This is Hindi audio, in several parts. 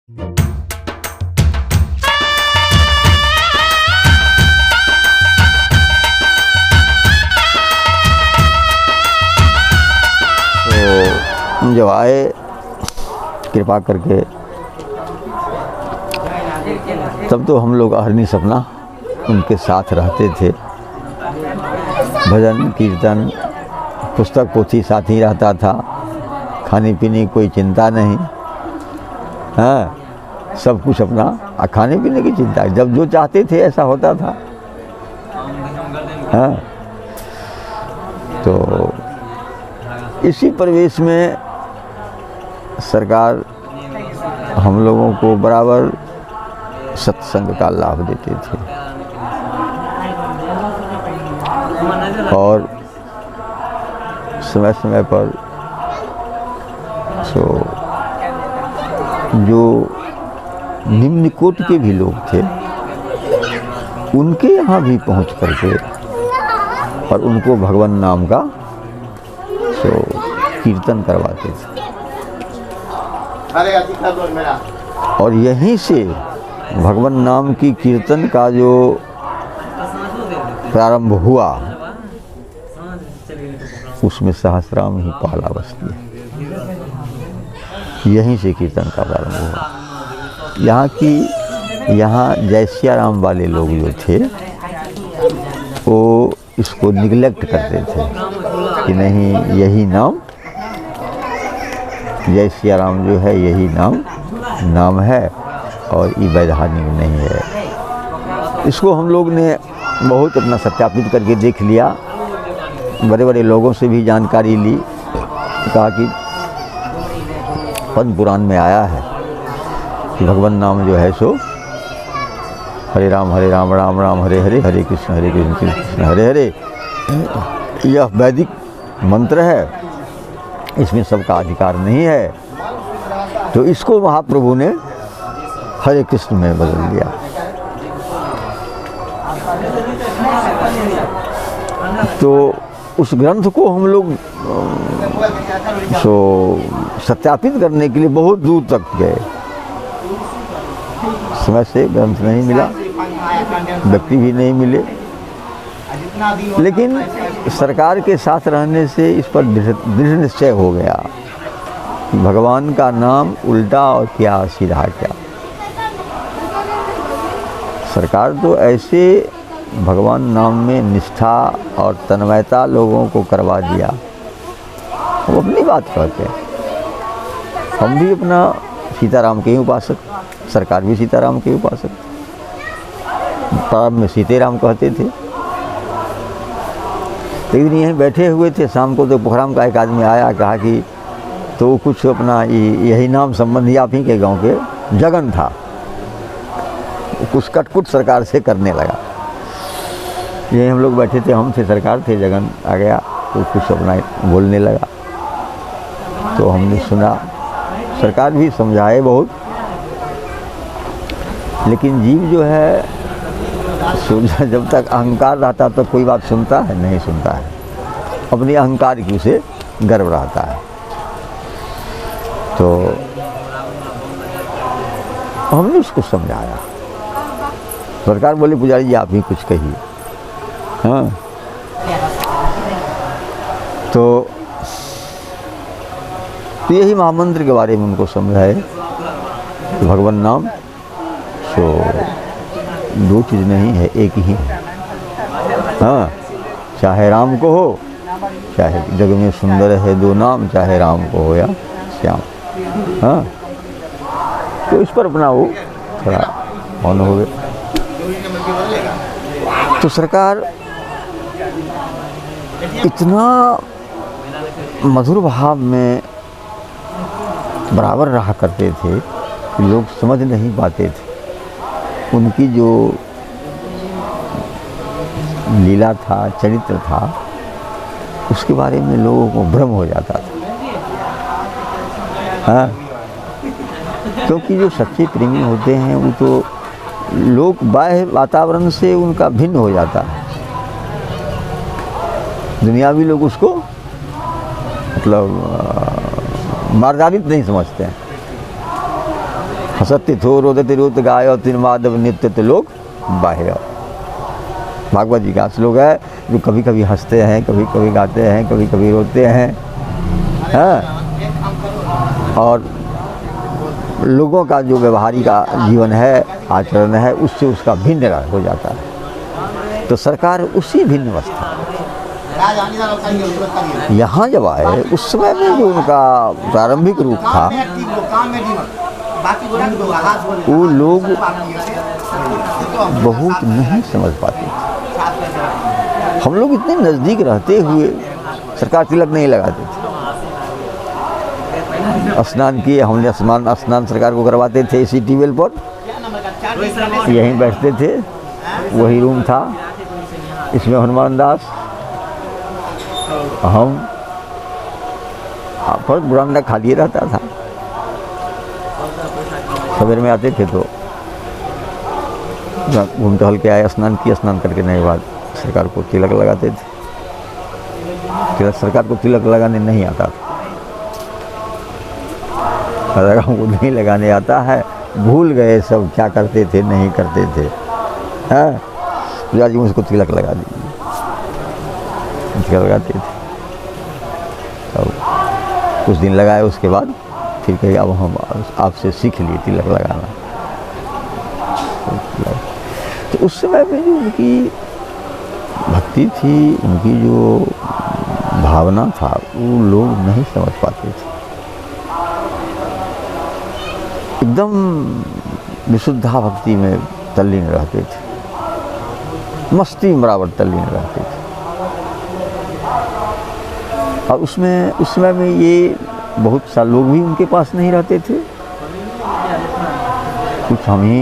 तो जब आए कृपा करके, तब तो हम लोग अहरनी सपना उनके साथ रहते थे। भजन कीर्तन पुस्तक पोथी साथ ही रहता था, खाने पीने की कोई चिंता नहीं। हाँ, सब कुछ अपना, खाने पीने की चिंता जब जो चाहते थे ऐसा होता था। हाँ, तो इसी परिवेश में सरकार हम लोगों को बराबर सत्संग का लाभ देते थे और समय समय पर जो निम्न कोटि के भी लोग थे उनके यहाँ भी पहुँच करके और उनको भगवान नाम का कीर्तन करवाते थे। और यहीं से भगवान नाम की कीर्तन का जो प्रारंभ हुआ, उसमें सहस्राम ही पहला बस्ती है। यहीं से कीर्तन का प्रारंभ हुआ। यहाँ जय सिया राम वाले लोग जो थे वो इसको निगलेक्ट करते थे कि नहीं, यही नाम जय सिया राम जो है यही नाम है और ये वैधानिक नहीं है। इसको हम लोग ने बहुत अपना सत्यापित करके देख लिया, बड़े बड़े लोगों से भी जानकारी ली। कहा कि पद्म पुराण में आया है कि भगवान नाम जो है सो हरे राम राम राम हरे हरे, हरे कृष्ण कृष्ण हरे हरे, यह वैदिक मंत्र है, इसमें सबका अधिकार नहीं है। तो इसको महाप्रभु ने हरे कृष्ण में बदल दिया। तो उस ग्रंथ को हम लोग सत्यापित करने के लिए बहुत दूर तक गए। समय से ग्रंथ नहीं मिला, व्यक्ति भी नहीं मिले, लेकिन सरकार के साथ रहने से इस पर दृढ़ निश्चय हो गया कि भगवान का नाम उल्टा और क्या सीधा क्या। सरकार तो ऐसे भगवान नाम में निष्ठा और तन्मयता लोगों को करवा दिया। वो अपनी बात कहते हैं, हम भी अपना सीताराम के ही उपासक, सरकार भी सीताराम के ही उपासक। प्रारंभ में सीतेराम कहते थे, लेकिन यहीं बैठे हुए थे। शाम को तो पोखराम का एक आदमी आया, कहा कि तो कुछ अपना यही नाम संबंधी आप ही के गांव के जगन था, कुछ कटकुट सरकार से करने लगा। यही हम लोग बैठे थे, हम थे, सरकार थे, जगन आ गया तो कुछ अपना बोलने लगा। तो हमने सुना, सरकार भी समझाए बहुत, लेकिन जीव जो है जब तक अहंकार रहता तो कोई बात सुनता है नहीं, सुनता है। अपने अहंकार की उसे गर्व रहता है। तो हमने उसको समझाया। सरकार बोले पुजारी जी आप ही कुछ कहिए। हाँ, तो यही महामंत्र के बारे में उनको समझाए। भगवान नाम सो दो चीज़ नहीं है, एक ही है। हाँ, चाहे राम को हो, चाहे जग में सुंदर है दो नाम, चाहे राम को हो या श्याम। हाँ, तो इस पर अपना वो थोड़ा मौन हो गए। तो सरकार इतना मधुर भाव में बराबर रहा करते थे कि लोग समझ नहीं पाते थे। उनकी जो लीला था, चरित्र था, उसके बारे में लोगों को भ्रम हो जाता था। हाँ, क्योंकि जो सच्चे प्रेमी होते हैं वो तो लोग बाह्य वातावरण से उनका भिन्न हो जाता है। दुनियावी लोग उसको मतलब मार्जारित नहीं समझते हैं। हसते थो रोदते रोत गायो तिन माधव नित्य तो लोग बाह्य। भागवत जी का श्लोक है, जो कभी कभी हंसते हैं, कभी कभी गाते हैं, कभी कभी रोते हैं, और लोगों का जो व्यवहारिक जीवन है, आचरण है, उससे उसका भिन्न हो जाता है। तो सरकार उसी भिन्न अवस्था यहाँ जब आए, उस समय में जो उनका प्रारंभिक रूप था, वो लोग बहुत नहीं समझ पाते थे। हम लोग इतने नज़दीक रहते हुए सरकार तिलक नहीं लगाते थे। स्नान किए, हमने स्नान सरकार को करवाते थे इसी टेबल पर, यहीं बैठते थे, वही रूम था, इसमें हनुमान दास, हम पर बुरांडा खाली रहता था। सवेरे में आते थे तो घूम टहल के आए, स्नान किए, स्नान करके नए बाद सरकार को तिलक लगाते थे। सरकार को तिलक लगाने नहीं आता था, हमको नहीं लगाने आता है, भूल गए सब क्या करते थे नहीं करते थे। पूजा जी मुझको तिलक लगा दीजिए, तिलक लगाते थे। तो कुछ दिन लगाए, उसके बाद फिर कही अब हम आपसे सीख लिए तिलक लगाना। तो उस समय में जो उनकी भक्ति थी, उनकी जो भावना था, वो लोग नहीं समझ पाते थे। एकदम विशुद्धा भक्ति में तल्लीन रहते थे, मस्ती में बराबर तल्लीन रहते थे। और उसमें उस समय में ये बहुत सा लोग भी उनके पास नहीं रहते थे। कुछ हम ही,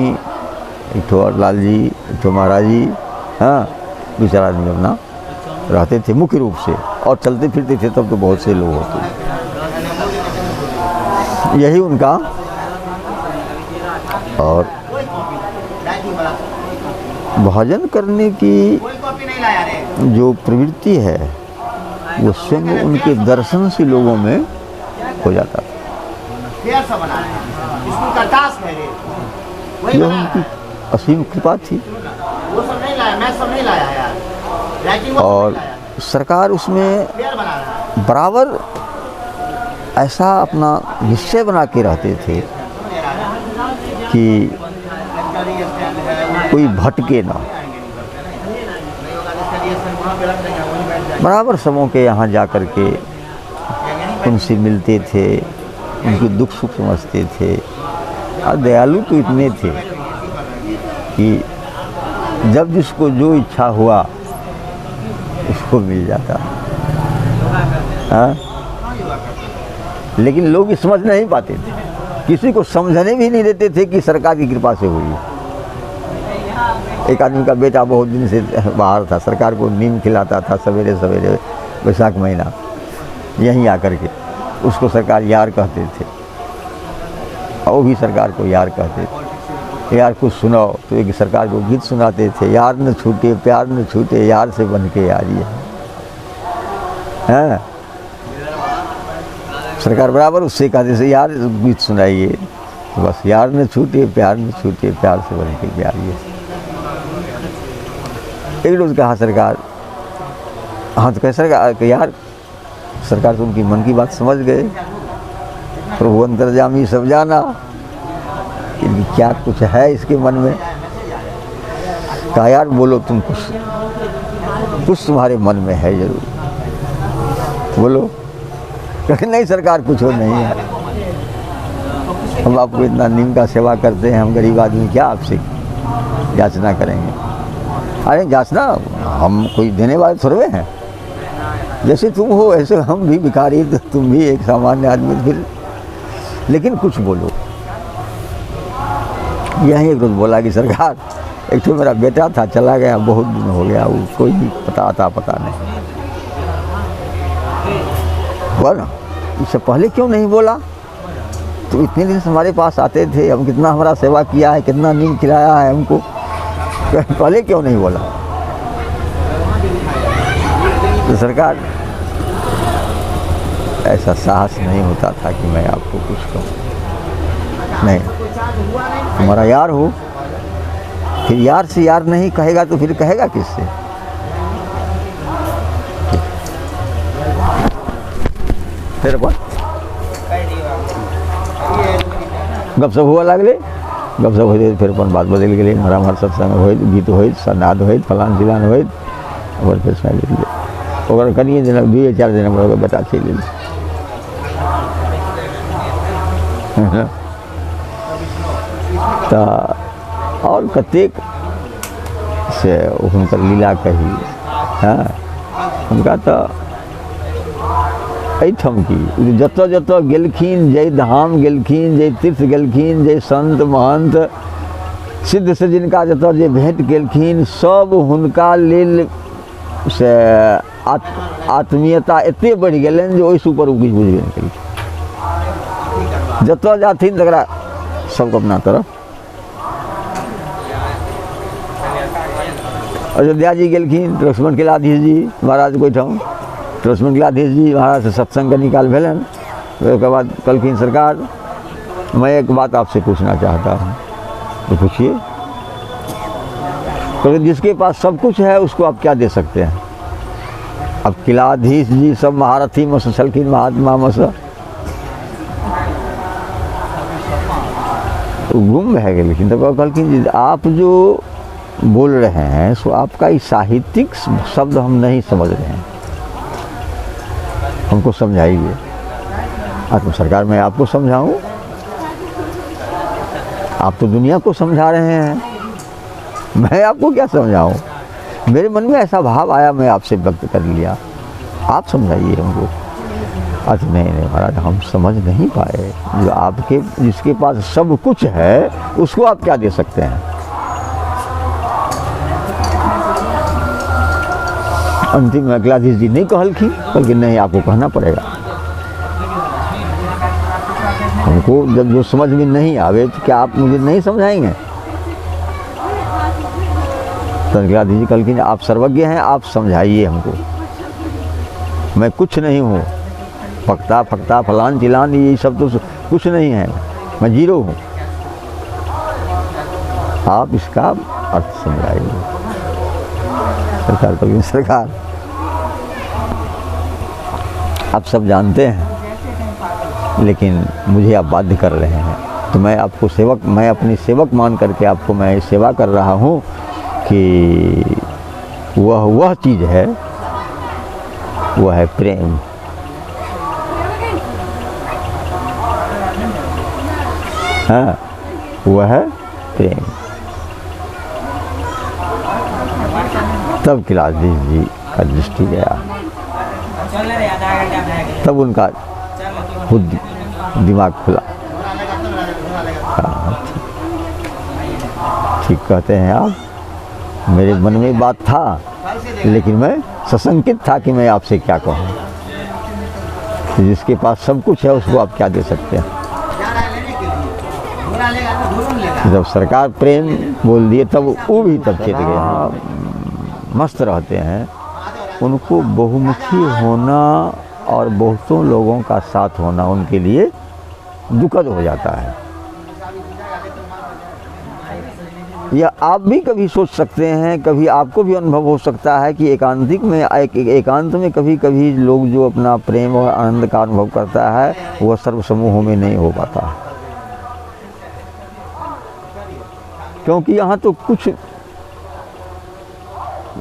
एक तो लाल जी, एक तो महाराज जी, हाँ, दो चार आदमी अपना रहते थे मुख्य रूप से, और चलते फिरते थे तब तो बहुत से लोग होते। यही उनका और भजन करने की जो प्रवृत्ति है, वो स्वयं उनके दर्शन से लोगों में हो जाता था। यह उनकी असीम कृपा थी। और सरकार उसमें बराबर ऐसा अपना निश्चय बना के रहते थे कि कोई भटके ना। बराबर सबों के यहाँ जा कर के उनसे मिलते थे, उनके दुख सुख समझते थे। और दयालु तो इतने थे कि जब जिसको जो इच्छा हुआ उसको मिल जाता। हाँ, लेकिन लोग समझ नहीं पाते थे, किसी को समझने भी नहीं देते थे कि सरकार की कृपा से हुई। एक आदमी का बेटा बहुत दिन से बाहर था, सरकार को नीम खिलाता था सवेरे सवेरे, वैशाख महीना, यहीं आकर के उसको सरकार यार कहते थे, और वो भी सरकार को यार कहते थे। यार कुछ सुनाओ, तो एक सरकार को गीत सुनाते थे, यार न छूटे प्यार न छूटे, यार से बन के यारी है। सरकार बराबर उससे कहते थे यार गीत सुनाइए, तो बस यार न छूटे प्यार न छूटे, प्यार से बन के यारी है। एक रोज़ कहा सरकार, हाँ तो कैसे यार, सरकार तो उनकी मन की बात समझ गए, प्रभु अंतर्जामी सब जाना, इनकी क्या कुछ है इसके मन में। कहा यार बोलो तुम, कुछ तुम्हारे मन में है जरूर, बोलो। कहते नहीं सरकार कुछ हो नहीं है, हम आपको इतना नीम का सेवा करते हैं, हम गरीब आदमी क्या आपसे याचना करेंगे। अरे याचना, हम कोई देने वाले थोड़े हैं, जैसे तुम हो ऐसे हम भी भिखारी, तो तुम भी एक सामान्य आदमी, फिर लेकिन कुछ बोलो। यही एक रोज़ बोला कि सरकार, एक तो मेरा बेटा था चला गया, बहुत दिन हो गया, वो कोई भी पता नहीं। बोला इससे पहले क्यों नहीं बोला? तो इतने दिन से हमारे पास आते थे, हम कितना हमारा सेवा किया है, कितना नींद खिलाया है हमको, पहले क्यों नहीं बोला? तो सरकार, ऐसा साहस नहीं होता था कि मैं आपको कुछ कहूँ, नहीं। हमारा यार हो, फिर यार से यार नहीं कहेगा तो फिर कहेगा किससे? फिर गपशप हुआ लगले, गपशप हो फिर अपन बात बदल गए, हमार सत्संग हो, गीत हो, सनाद हो, फलान चिलान हो, और फिर सुना लीजिए करिए दिन 2-4 दिन बेटा छे ले तो और कतेक से उनकर लीला कही। हाँ, उनका तो एठम की जत जत गेलखिन, जय धाम गेलखिन, जय तीर्थ गेलखिन, जय संत महंत सिद्ध से जिनका जत जे भेंट केलखिन, सब हुनका लेल से आत्मीयता एते बढ़ गए जो ओइस ऊपर किछु बुझबे नहीं करी। जत जाथिन तकरा सबको अपना तरफ। अयोध्या जी गेलखिन, लक्ष्मण किलाधीश जी महाराज कोई ठाम, लक्ष्मण किलाधीश जी महाराज से सत्संग का निकाल भेलन। उसके बाद कहलखिन सरकार मैं एक बात आपसे पूछना चाहता हूँ। तो पूछिए। तो जिसके पास सब कुछ है उसको आप क्या दे सकते हैं? अब किलाधीश जी सब महारथी में चलखिन, महात्मा में से गुम है। लेकिन तो कहलखिन जी आप जो बोल रहे हैं सो आपका इस साहित्यिक शब्द हम नहीं समझ रहे हैं, हमको समझाइए। तो सरकार मैं आपको समझाऊं? आप तो दुनिया को समझा रहे हैं, मैं आपको क्या समझाऊं? मेरे मन में ऐसा भाव आया, मैं आपसे व्यक्त कर लिया, आप समझाइए हमको। अच्छा नहीं महाराज हम समझ नहीं पाए, जो आपके जिसके पास सब कुछ है उसको आप क्या दे सकते हैं? अंतिम में किलाधीश जी नहीं कहलखिन, बल्कि नहीं आपको कहना पड़ेगा। हमको जब जो समझ में नहीं आवे तो क्या आप मुझे नहीं समझाएंगे? तो किलाधीश जी कहलखिन आप सर्वज्ञ हैं, आप समझाइए हमको, मैं कुछ नहीं हूँ, फक्ता फक्ता फलान चिलान ये सब तो कुछ नहीं है, मैं जीरो हूँ, आप इसका अर्थ समझाइए। सरकार कहलखिन सरकार आप सब जानते हैं, लेकिन मुझे आप बाध्य कर रहे हैं, तो मैं आपको सेवक, मैं अपनी सेवक मान करके आपको मैं सेवा कर रहा हूँ कि वह चीज़ है, वह है प्रेम। हाँ, वह है प्रेम। तब किलाधीश जी का दृष्टि गया, तब उनका खुद दिमाग खुला। ठीक कहते हैं आप, मेरे मन में बात था लेकिन मैं सशंकित था कि मैं आपसे क्या कहूँ। जिसके पास सब कुछ है उसको आप क्या दे सकते हैं? जब सरकार प्रेम बोल दिए तब वो भी तब चेत गए। हाँ, मस्त रहते हैं। उनको बहुमुखी होना और बहुतों लोगों का साथ होना उनके लिए दुखद हो जाता है। या आप भी कभी सोच सकते हैं, कभी आपको भी अनुभव हो सकता है कि एकांत में कभी कभी लोग जो अपना प्रेम और आनंद का अनुभव करता है वह सर्व समूहों में नहीं हो पाता, क्योंकि यहाँ तो कुछ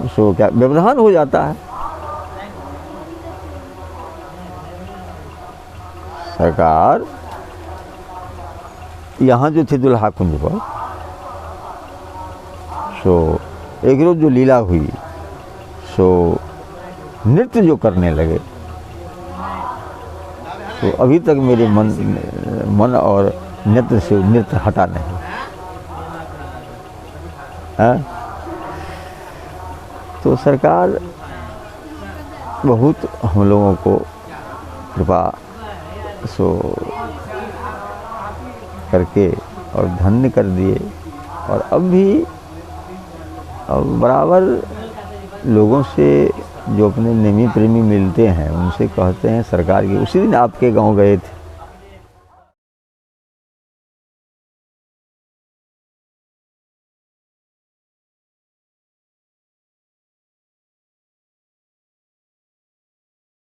सो क्या व्यवधान हो जाता है। सरकार यहाँ जो थे दुल्हा कुंज पर, सो एक रोज जो लीला हुई, सो नृत्य जो करने लगे, तो अभी तक मेरे मन और नेत्र से नृत्य हटा नहीं है। तो सरकार बहुत हम लोगों को कृपा सो करके और धन्य कर दिए, और अब भी बराबर लोगों से जो अपने नेमी प्रेमी मिलते हैं उनसे कहते हैं सरकार की। उसी दिन आपके गांव गए थे,